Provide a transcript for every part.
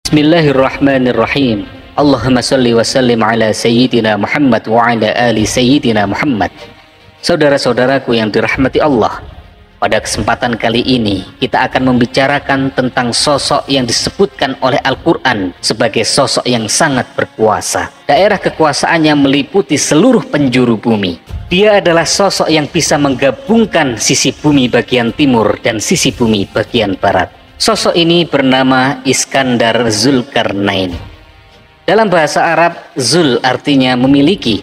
Bismillahirrahmanirrahim. Allahumma salli wa sallim ala Sayyidina Muhammad wa ala ali Sayyidina Muhammad. Saudara-saudaraku yang dirahmati Allah, pada kesempatan kali ini kita akan membicarakan tentang sosok yang disebutkan oleh Al-Quran sebagai sosok yang sangat berkuasa. Daerah kekuasaannya meliputi seluruh penjuru bumi. Dia adalah sosok yang bisa menggabungkan sisi bumi bagian timur dan sisi bumi bagian barat. Sosok ini bernama Iskandar Zulkarnain. Dalam bahasa Arab, Zul artinya memiliki,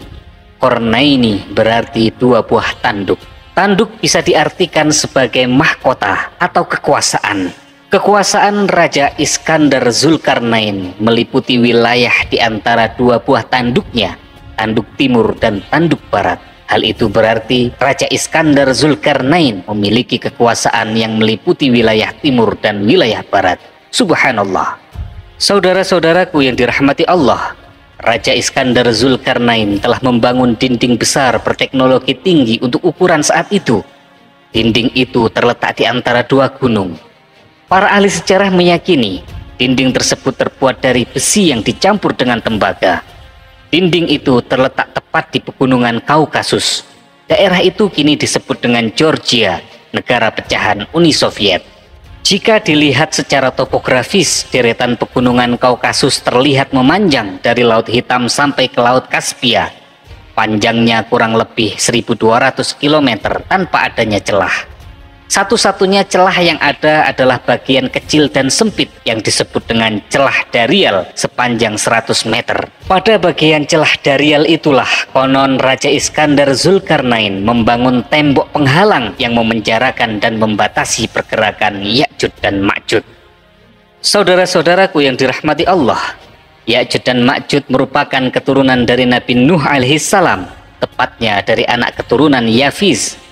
Qarnaini berarti dua buah tanduk. Tanduk bisa diartikan sebagai mahkota atau kekuasaan. Kekuasaan Raja Iskandar Zulkarnain meliputi wilayah di antara dua buah tanduknya, tanduk timur dan tanduk barat. Hal itu berarti Raja Iskandar Zulkarnain memiliki kekuasaan yang meliputi wilayah timur dan wilayah barat. Subhanallah. Saudara-saudaraku yang dirahmati Allah, Raja Iskandar Zulkarnain telah membangun dinding besar berteknologi tinggi untuk ukuran saat itu. Dinding itu terletak di antara dua gunung. Para ahli sejarah meyakini dinding tersebut terbuat dari besi yang dicampur dengan tembaga. Dinding itu terletak tepat di pegunungan Kaukasus. Daerah itu kini disebut dengan Georgia, negara pecahan Uni Soviet. Jika dilihat secara topografis, deretan pegunungan Kaukasus terlihat memanjang dari Laut Hitam sampai ke Laut Kaspia. Panjangnya kurang lebih 1.200 km tanpa adanya celah. Satu-satunya celah yang ada adalah bagian kecil dan sempit yang disebut dengan celah Darial sepanjang 100 meter. Pada bagian celah Darial itulah konon Raja Iskandar Zulkarnain membangun tembok penghalang yang memenjarakan dan membatasi pergerakan Ya'juj dan Ma'juj. Saudara-saudaraku yang dirahmati Allah, Ya'juj dan Ma'juj merupakan keturunan dari Nabi Nuh alaihissalam, tepatnya dari anak keturunan Yafiz.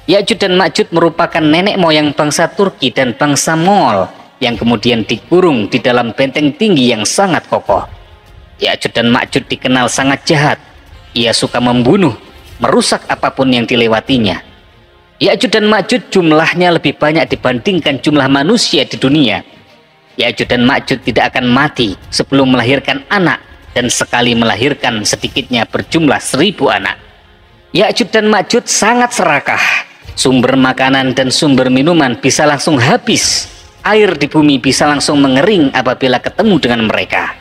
Ya'juj dan Ma'juj merupakan nenek moyang bangsa Turki dan bangsa Mongol yang kemudian dikurung di dalam benteng tinggi yang sangat kokoh. Ya'juj dan Ma'juj dikenal sangat jahat. Ia suka membunuh, merusak apapun yang dilewatinya. Ya'juj dan Ma'juj jumlahnya lebih banyak dibandingkan jumlah manusia di dunia. Ya'juj dan Ma'juj tidak akan mati sebelum melahirkan anak, dan sekali melahirkan sedikitnya berjumlah 1.000 anak. Ya'juj dan Ma'juj sangat serakah. Sumber makanan dan sumber minuman bisa langsung habis. Air di bumi bisa langsung mengering apabila ketemu dengan mereka.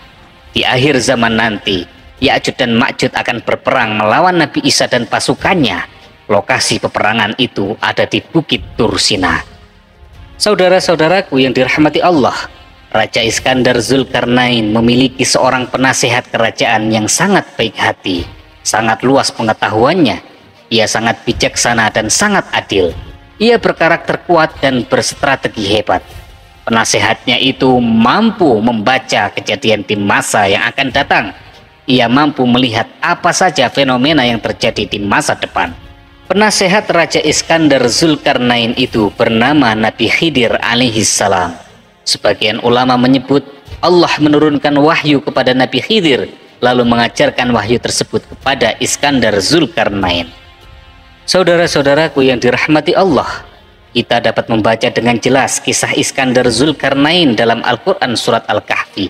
Di akhir zaman nanti, Ya'juj dan Ma'juj akan berperang melawan Nabi Isa dan pasukannya. Lokasi peperangan itu ada di Bukit Tursina. Saudara-saudaraku yang dirahmati Allah, Raja Iskandar Zulkarnain memiliki seorang penasehat kerajaan yang sangat baik hati, sangat luas pengetahuannya. Ia sangat bijaksana dan sangat adil. Ia berkarakter kuat dan berstrategi hebat. Penasehatnya itu mampu membaca kejadian di masa yang akan datang. Ia mampu melihat apa saja fenomena yang terjadi di masa depan. Penasehat Raja Iskandar Zulkarnain itu bernama Nabi Khidir alaihissalam. Sebagian ulama menyebut Allah menurunkan wahyu kepada Nabi Khidir, lalu mengajarkan wahyu tersebut kepada Iskandar Zulkarnain. Saudara-saudaraku yang dirahmati Allah, kita dapat membaca dengan jelas kisah Iskandar Zulkarnain dalam Al-Quran surat Al-Kahfi.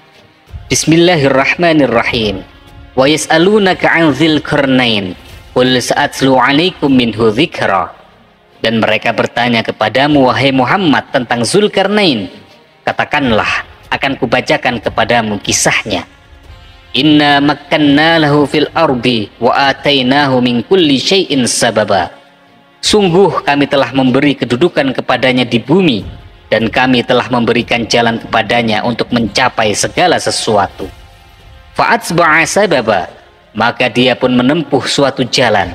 Bismillahirrahmanirrahim. Wa yas'alunaka 'an dzil qarnain qul sa'atlu 'alaikum minhu dzikra. Dan mereka bertanya kepadamu wahai Muhammad tentang Zulkarnain. Katakanlah, akan kubacakan kepadamu kisahnya. Inna makkanna lahu fil ardi wa atainahu min kulli syai'in sababa. Sungguh kami telah memberi kedudukan kepadanya di bumi, dan kami telah memberikan jalan kepadanya untuk mencapai segala sesuatu. Fa'atba'a sababa, maka dia pun menempuh suatu jalan.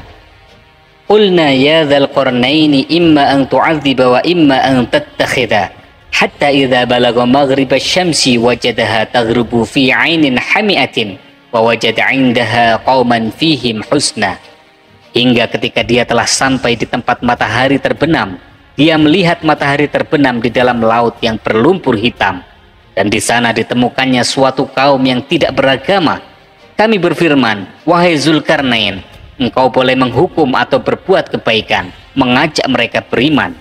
Qulna ya dzal qarnaini imma an tu'adziba wa imma an tattakhidha hatta idza balagha maghribasy syamsi wajadaha taghrubu fi 'ainin hami'atin wa wajada 'indaha qauman fihim husna. Hingga ketika dia telah sampai di tempat matahari terbenam, dia melihat matahari terbenam di dalam laut yang berlumpur hitam, dan di sana ditemukannya suatu kaum yang tidak beragama. Kami berfirman, wahai Zulkarnain, engkau boleh menghukum atau berbuat kebaikan, mengajak mereka beriman.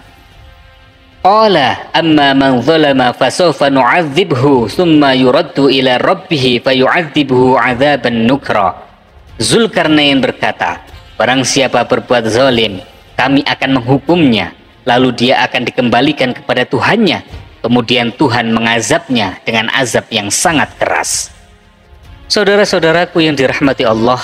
Qala amma man zalama fasawfa nu'adzibhu thumma yuraddu ila rabbih fayu'adzibhu 'adzaban nukra. Zulkarnain berkata, barang siapa berbuat zalim, kami akan menghukumnya, lalu dia akan dikembalikan kepada Tuhannya, kemudian Tuhan mengazabnya dengan azab yang sangat keras. Saudara-saudaraku yang dirahmati Allah,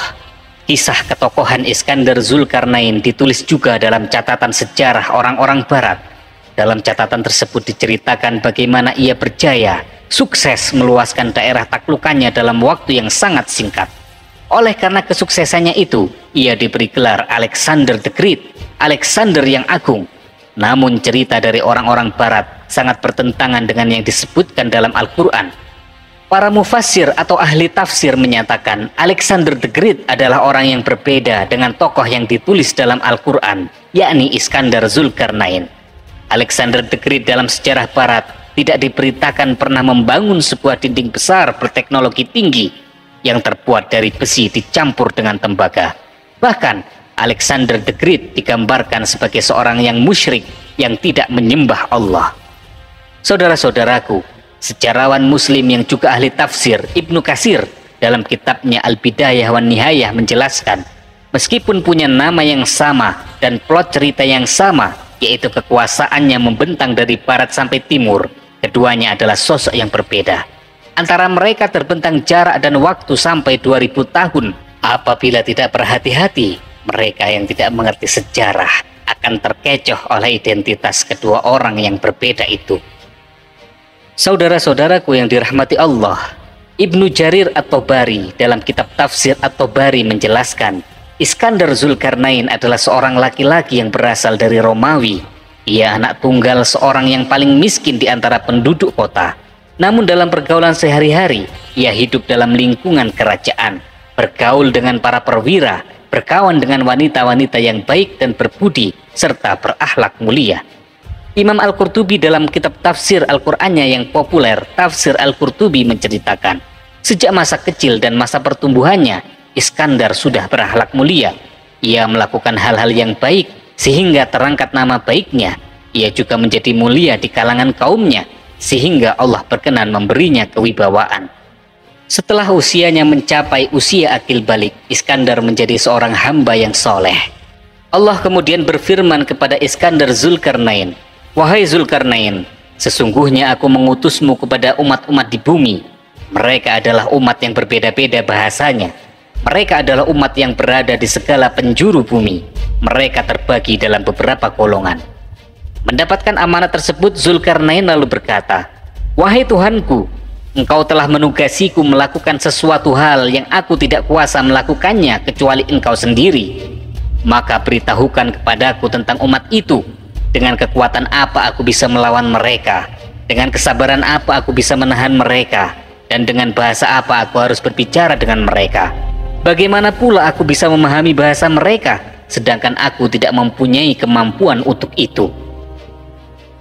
kisah ketokohan Iskandar Zulkarnain ditulis juga dalam catatan sejarah orang-orang Barat. Dalam catatan tersebut diceritakan bagaimana ia berjaya, sukses meluaskan daerah taklukannya dalam waktu yang sangat singkat. Oleh karena kesuksesannya itu, ia diberi gelar Alexander the Great, Alexander yang agung. Namun cerita dari orang-orang Barat sangat bertentangan dengan yang disebutkan dalam Al-Quran. Para mufassir atau ahli tafsir menyatakan Alexander the Great adalah orang yang berbeda dengan tokoh yang ditulis dalam Al-Quran, yakni Iskandar Zulkarnain. Alexander the Great dalam sejarah Barat tidak diberitakan pernah membangun sebuah dinding besar berteknologi tinggi yang terbuat dari besi dicampur dengan tembaga. Bahkan Alexander the Great digambarkan sebagai seorang yang musyrik yang tidak menyembah Allah. Saudara-saudaraku, sejarawan muslim yang juga ahli tafsir Ibnu Katsir dalam kitabnya Al-Bidayah wan Nihayah menjelaskan, meskipun punya nama yang sama dan plot cerita yang sama, yaitu kekuasaannya membentang dari barat sampai timur, keduanya adalah sosok yang berbeda. Antara mereka terbentang jarak dan waktu sampai 2000 tahun. Apabila tidak berhati-hati, mereka yang tidak mengerti sejarah akan terkecoh oleh identitas kedua orang yang berbeda itu. Saudara-saudaraku yang dirahmati Allah, Ibnu Jarir At-Tabari dalam kitab tafsir At-Tabari menjelaskan, Iskandar Zulkarnain adalah seorang laki-laki yang berasal dari Romawi. Ia anak tunggal seorang yang paling miskin di antara penduduk kota. Namun dalam pergaulan sehari-hari, ia hidup dalam lingkungan kerajaan, bergaul dengan para perwira, berkawan dengan wanita-wanita yang baik dan berbudi, serta berakhlak mulia. Imam Al-Qurtubi dalam kitab tafsir Al-Qur'annya yang populer, Tafsir Al-Qurtubi menceritakan, sejak masa kecil dan masa pertumbuhannya, Iskandar sudah berakhlak mulia. Ia melakukan hal-hal yang baik sehingga terangkat nama baiknya. Ia juga menjadi mulia di kalangan kaumnya sehingga Allah berkenan memberinya kewibawaan. Setelah usianya mencapai usia akil balik, Iskandar menjadi seorang hamba yang soleh. Allah kemudian berfirman kepada Iskandar Zulkarnain, "Wahai Zulkarnain, sesungguhnya aku mengutusmu kepada umat-umat di bumi. Mereka adalah umat yang berbeda-beda bahasanya. Mereka adalah umat yang berada di segala penjuru bumi. Mereka terbagi dalam beberapa golongan." Mendapatkan amanat tersebut, Zulkarnain lalu berkata, "Wahai Tuhanku, Engkau telah menugasiku melakukan sesuatu hal yang aku tidak kuasa melakukannya kecuali Engkau sendiri. Maka beritahukan kepadaku tentang umat itu. Dengan kekuatan apa aku bisa melawan mereka? Dengan kesabaran apa aku bisa menahan mereka? Dan dengan bahasa apa aku harus berbicara dengan mereka? Bagaimana pula aku bisa memahami bahasa mereka, sedangkan aku tidak mempunyai kemampuan untuk itu?"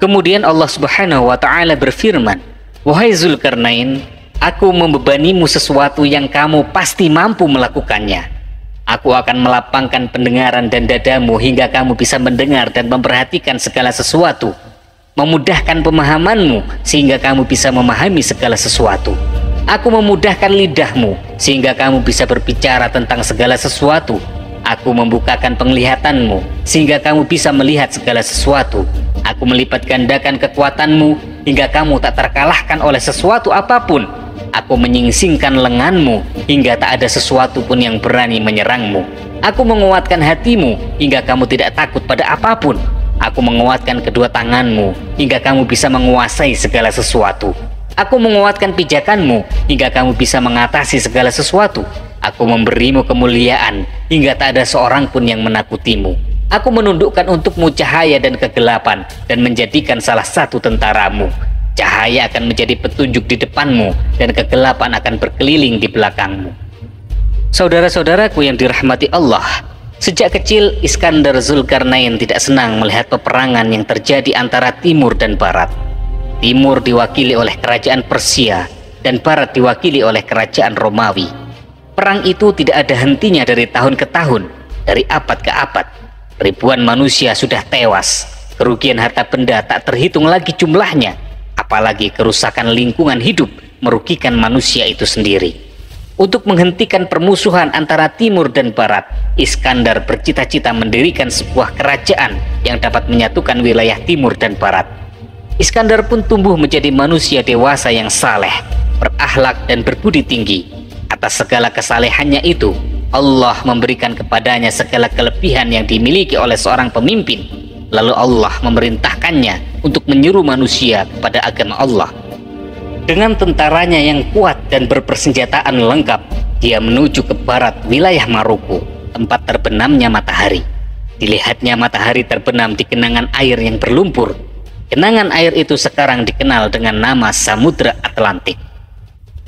Kemudian Allah Subhanahu wa Ta'ala berfirman, "Wahai Zulkarnain, aku membebanimu sesuatu yang kamu pasti mampu melakukannya. Aku akan melapangkan pendengaran dan dadamu hingga kamu bisa mendengar dan memperhatikan segala sesuatu, memudahkan pemahamanmu sehingga kamu bisa memahami segala sesuatu. Aku memudahkan lidahmu sehingga kamu bisa berbicara tentang segala sesuatu. Aku membukakan penglihatanmu sehingga kamu bisa melihat segala sesuatu. Aku melipat gandakan kekuatanmu hingga kamu tak terkalahkan oleh sesuatu apapun. Aku menyingsingkan lenganmu hingga tak ada sesuatu pun yang berani menyerangmu. Aku menguatkan hatimu hingga kamu tidak takut pada apapun. Aku menguatkan kedua tanganmu hingga kamu bisa menguasai segala sesuatu. Aku menguatkan pijakanmu hingga kamu bisa mengatasi segala sesuatu. Aku memberimu kemuliaan hingga tak ada seorang pun yang menakutimu. Aku menundukkan untukmu cahaya dan kegelapan dan menjadikan salah satu tentaramu. Cahaya akan menjadi petunjuk di depanmu dan kegelapan akan berkeliling di belakangmu." Saudara-saudaraku yang dirahmati Allah, sejak kecil Iskandar Zulkarnain tidak senang melihat peperangan yang terjadi antara timur dan barat. Timur diwakili oleh kerajaan Persia dan barat diwakili oleh kerajaan Romawi. Perang itu tidak ada hentinya dari tahun ke tahun, dari abad ke abad. Ribuan manusia sudah tewas, Kerugian harta benda tak terhitung lagi jumlahnya, apalagi kerusakan lingkungan hidup merugikan manusia itu sendiri. Untuk menghentikan permusuhan antara timur dan barat, Iskandar bercita-cita mendirikan sebuah kerajaan yang dapat menyatukan wilayah timur dan barat. Iskandar pun tumbuh menjadi manusia dewasa yang saleh, berakhlak dan berbudi tinggi. Atas segala kesalehannya itu, Allah memberikan kepadanya segala kelebihan yang dimiliki oleh seorang pemimpin. Lalu Allah memerintahkannya untuk menyuruh manusia kepada agama Allah. Dengan tentaranya yang kuat dan berpersenjataan lengkap, dia menuju ke barat wilayah Maroko, tempat terbenamnya matahari. Dilihatnya matahari terbenam di genangan air yang berlumpur. Genangan air itu sekarang dikenal dengan nama Samudra Atlantik.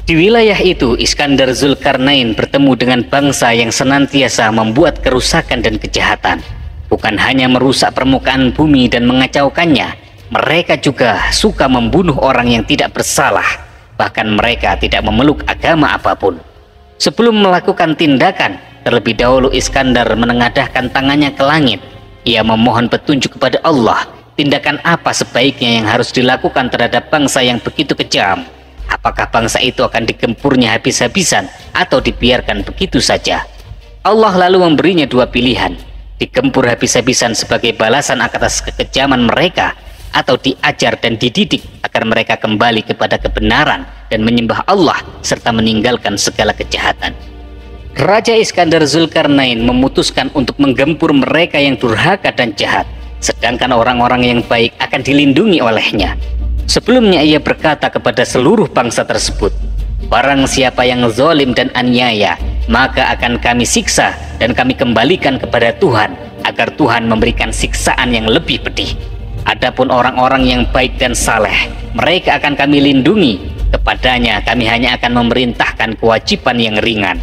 Di wilayah itu, Iskandar Zulkarnain bertemu dengan bangsa yang senantiasa membuat kerusakan dan kejahatan. Bukan hanya merusak permukaan bumi dan mengacaukannya, mereka juga suka membunuh orang yang tidak bersalah. Bahkan mereka tidak memeluk agama apapun. Sebelum melakukan tindakan, terlebih dahulu Iskandar menengadahkan tangannya ke langit. Ia memohon petunjuk kepada Allah. Tindakan apa sebaiknya yang harus dilakukan terhadap bangsa yang begitu kejam? Apakah bangsa itu akan digempurnya habis-habisan atau dibiarkan begitu saja? Allah lalu memberinya dua pilihan: digempur habis-habisan sebagai balasan atas kekejaman mereka, atau diajar dan dididik agar mereka kembali kepada kebenaran dan menyembah Allah serta meninggalkan segala kejahatan. Raja Iskandar Zulkarnain memutuskan untuk menggempur mereka yang durhaka dan jahat, sedangkan orang-orang yang baik akan dilindungi olehnya. Sebelumnya ia berkata kepada seluruh bangsa tersebut, "Barang siapa yang zalim dan aniaya, maka akan kami siksa dan kami kembalikan kepada Tuhan, agar Tuhan memberikan siksaan yang lebih pedih. Adapun orang-orang yang baik dan saleh, mereka akan kami lindungi. Kepadanya kami hanya akan memerintahkan kewajiban yang ringan."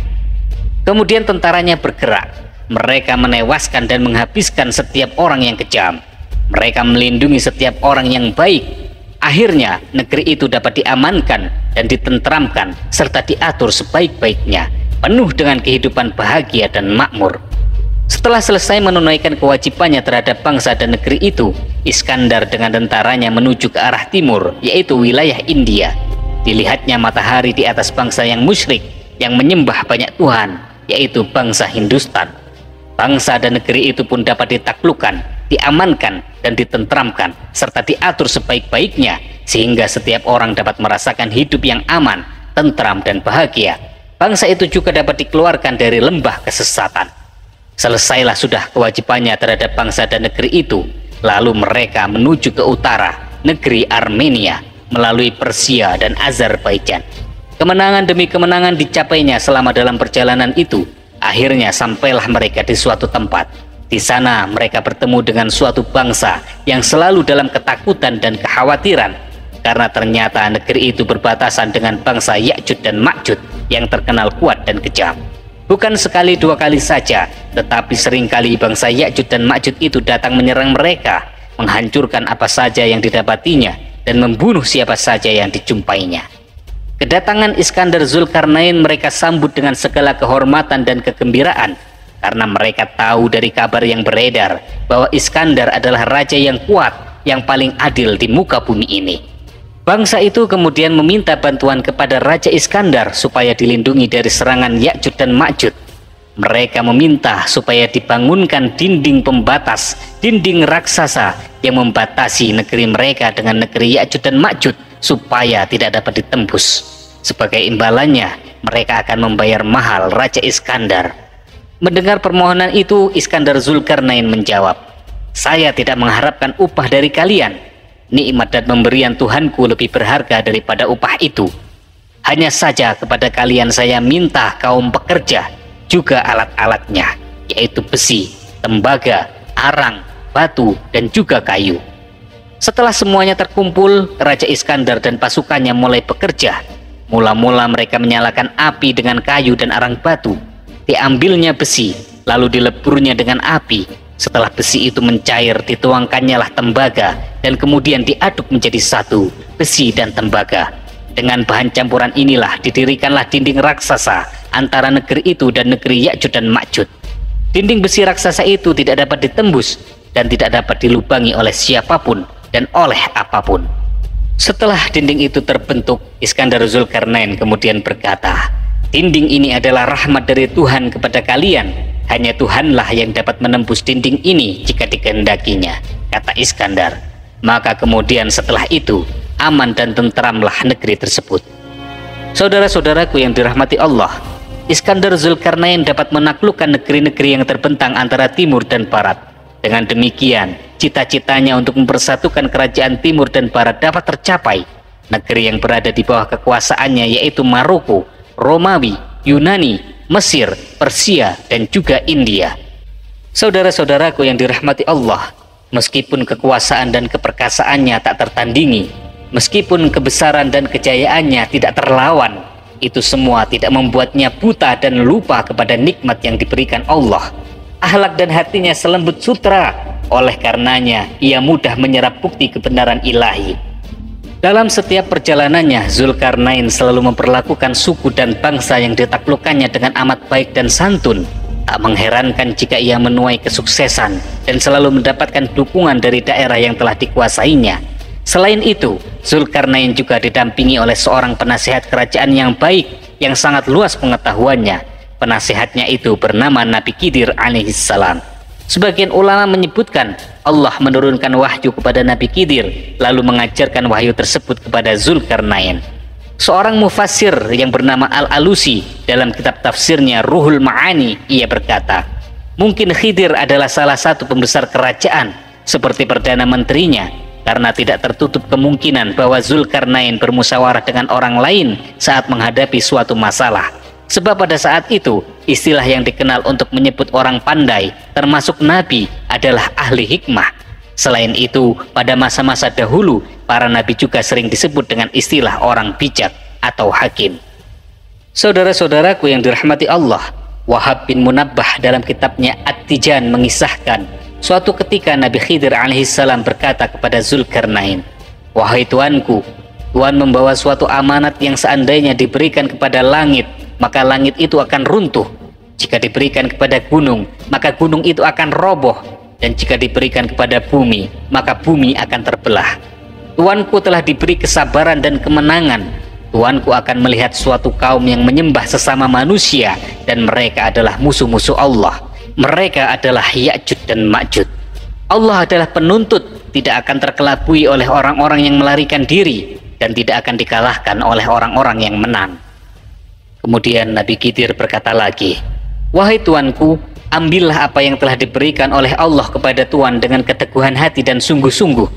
Kemudian tentaranya bergerak. Mereka menewaskan dan menghabiskan setiap orang yang kejam. Mereka melindungi setiap orang yang baik. Akhirnya negeri itu dapat diamankan dan ditentramkan serta diatur sebaik-baiknya, penuh dengan kehidupan bahagia dan makmur. Setelah selesai menunaikan kewajibannya terhadap bangsa dan negeri itu, Iskandar dengan tentaranya menuju ke arah timur, yaitu wilayah India. Dilihatnya matahari di atas bangsa yang musyrik, yang menyembah banyak Tuhan, yaitu bangsa Hindustan. Bangsa dan negeri itu pun dapat ditaklukkan, diamankan dan ditentramkan serta diatur sebaik-baiknya, sehingga setiap orang dapat merasakan hidup yang aman, tentram dan bahagia. Bangsa itu juga dapat dikeluarkan dari lembah kesesatan. Selesailah sudah kewajibannya terhadap bangsa dan negeri itu, lalu mereka menuju ke utara, negeri Armenia, melalui Persia dan Azerbaijan. Kemenangan demi kemenangan dicapainya selama dalam perjalanan itu. Akhirnya sampailah mereka di suatu tempat. Di sana mereka bertemu dengan suatu bangsa yang selalu dalam ketakutan dan kekhawatiran, karena ternyata negeri itu berbatasan dengan bangsa Ya'juj dan Ma'juj yang terkenal kuat dan kejam. Bukan sekali dua kali saja, tetapi seringkali bangsa Ya'juj dan Ma'juj itu datang menyerang mereka, menghancurkan apa saja yang didapatinya dan membunuh siapa saja yang dijumpainya. Kedatangan Iskandar Zulkarnain mereka sambut dengan segala kehormatan dan kegembiraan, karena mereka tahu dari kabar yang beredar bahwa Iskandar adalah raja yang kuat, yang paling adil di muka bumi ini. Bangsa itu kemudian meminta bantuan kepada Raja Iskandar supaya dilindungi dari serangan Ya'juj dan Ma'juj. Mereka meminta supaya dibangunkan dinding pembatas, dinding raksasa yang membatasi negeri mereka dengan negeri Ya'juj dan Ma'juj supaya tidak dapat ditembus. Sebagai imbalannya, mereka akan membayar mahal Raja Iskandar. Mendengar permohonan itu, Iskandar Zulkarnain menjawab, "Saya tidak mengharapkan upah dari kalian. Nikmat dan pemberian Tuhanku lebih berharga daripada upah itu. Hanya saja kepada kalian saya minta kaum pekerja, juga alat-alatnya, yaitu besi, tembaga, arang, batu, dan juga kayu." Setelah semuanya terkumpul, Raja Iskandar dan pasukannya mulai bekerja. Mula-mula mereka menyalakan api dengan kayu dan arang batu. Diambilnya besi, lalu dileburnya dengan api. Setelah besi itu mencair, dituangkannya lah tembaga, dan kemudian diaduk menjadi satu, besi dan tembaga. Dengan bahan campuran inilah didirikanlah dinding raksasa antara negeri itu dan negeri Ya'juj dan Ma'juj. Dinding besi raksasa itu tidak dapat ditembus, dan tidak dapat dilubangi oleh siapapun dan oleh apapun. Setelah dinding itu terbentuk, Iskandar Zulkarnain kemudian berkata, "Dinding ini adalah rahmat dari Tuhan kepada kalian. Hanya Tuhanlah yang dapat menembus dinding ini jika dikehendakinya," kata Iskandar. Maka kemudian setelah itu, aman dan tentramlah negeri tersebut. Saudara-saudaraku yang dirahmati Allah, Iskandar Zulkarnain dapat menaklukkan negeri-negeri yang terbentang antara timur dan barat. Dengan demikian, cita-citanya untuk mempersatukan kerajaan timur dan barat dapat tercapai. Negeri yang berada di bawah kekuasaannya yaitu Maroko, Romawi, Yunani, Mesir, Persia, dan juga India. Saudara-saudaraku yang dirahmati Allah, meskipun kekuasaan dan keperkasaannya tak tertandingi, meskipun kebesaran dan kejayaannya tidak terlawan, itu semua tidak membuatnya buta dan lupa kepada nikmat yang diberikan Allah. Akhlak dan hatinya selembut sutra, oleh karenanya ia mudah menyerap bukti kebenaran ilahi. Dalam setiap perjalanannya, Zulkarnain selalu memperlakukan suku dan bangsa yang ditaklukkannya dengan amat baik dan santun. Tak mengherankan jika ia menuai kesuksesan dan selalu mendapatkan dukungan dari daerah yang telah dikuasainya. Selain itu, Zulkarnain juga didampingi oleh seorang penasihat kerajaan yang baik, yang sangat luas pengetahuannya. Penasihatnya itu bernama Nabi Khidir alaihissalam. Sebagian ulama menyebutkan Allah menurunkan wahyu kepada Nabi Khidir, lalu mengajarkan wahyu tersebut kepada Zulkarnain. Seorang mufassir yang bernama Al-Alusi dalam kitab tafsirnya Ruhul Ma'ani, ia berkata, mungkin Khidir adalah salah satu pembesar kerajaan seperti perdana menterinya, karena tidak tertutup kemungkinan bahwa Zulkarnain bermusyawarah dengan orang lain saat menghadapi suatu masalah. Sebab pada saat itu, istilah yang dikenal untuk menyebut orang pandai, termasuk nabi, adalah ahli hikmah. Selain itu, pada masa-masa dahulu, para nabi juga sering disebut dengan istilah orang bijak atau hakim. Saudara-saudaraku yang dirahmati Allah, Wahab bin Munabbah dalam kitabnya At-Tijan mengisahkan, suatu ketika Nabi Khidir alaihissalam berkata kepada Zulkarnain, "Wahai tuanku, Tuhan membawa suatu amanat yang seandainya diberikan kepada langit, maka langit itu akan runtuh. Jika diberikan kepada gunung, maka gunung itu akan roboh. Dan jika diberikan kepada bumi, maka bumi akan terbelah. Tuanku telah diberi kesabaran dan kemenangan. Tuanku akan melihat suatu kaum yang menyembah sesama manusia, dan mereka adalah musuh-musuh Allah. Mereka adalah Ya'jud dan Ma'jud. Allah adalah penuntut, tidak akan terkelabui oleh orang-orang yang melarikan diri, dan tidak akan dikalahkan oleh orang-orang yang menang." Kemudian Nabi Khidir berkata lagi, "Wahai tuanku, ambillah apa yang telah diberikan oleh Allah kepada Tuhan dengan keteguhan hati dan sungguh-sungguh.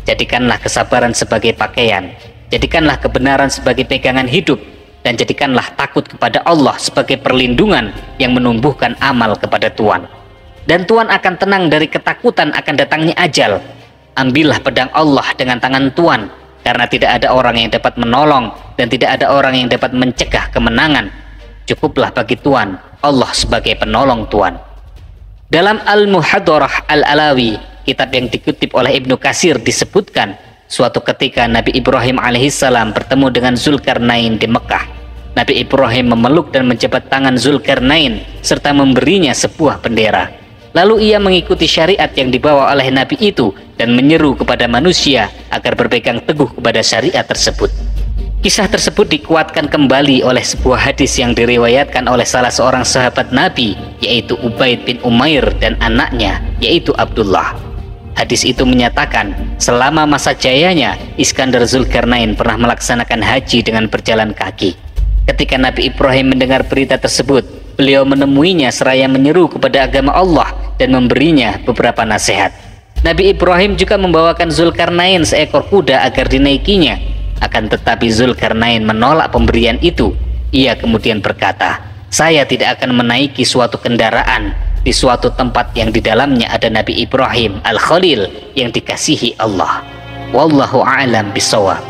Jadikanlah kesabaran sebagai pakaian, jadikanlah kebenaran sebagai pegangan hidup, dan jadikanlah takut kepada Allah sebagai perlindungan yang menumbuhkan amal kepada Tuhan. Dan Tuhan akan tenang dari ketakutan akan datangnya ajal. Ambillah pedang Allah dengan tangan Tuhan, karena tidak ada orang yang dapat menolong dan tidak ada orang yang dapat mencegah kemenangan. Cukuplah bagi Tuhan Allah sebagai penolong Tuhan." Dalam Al-Muhadarah Al-Alawi, kitab yang dikutip oleh Ibnu Katsir, disebutkan suatu ketika Nabi Ibrahim alaihissalam bertemu dengan Zulkarnain di Mekah. Nabi Ibrahim memeluk dan menjabat tangan Zulkarnain serta memberinya sebuah bendera. Lalu ia mengikuti syariat yang dibawa oleh Nabi itu dan menyeru kepada manusia agar berpegang teguh kepada syariat tersebut. Kisah tersebut dikuatkan kembali oleh sebuah hadis yang diriwayatkan oleh salah seorang sahabat Nabi, yaitu Ubaid bin Umair, dan anaknya, yaitu Abdullah. Hadis itu menyatakan selama masa jayanya Iskandar Zulkarnain pernah melaksanakan haji dengan berjalan kaki. Ketika Nabi Ibrahim mendengar berita tersebut, beliau menemuinya seraya menyeru kepada agama Allah dan memberinya beberapa nasihat. Nabi Ibrahim juga membawakan Zulkarnain seekor kuda agar dinaikinya. Akan tetapi Zulkarnain menolak pemberian itu. Ia kemudian berkata, "Saya tidak akan menaiki suatu kendaraan di suatu tempat yang di dalamnya ada Nabi Ibrahim Al-Khalil yang dikasihi Allah." Wallahu a'lam bishawab.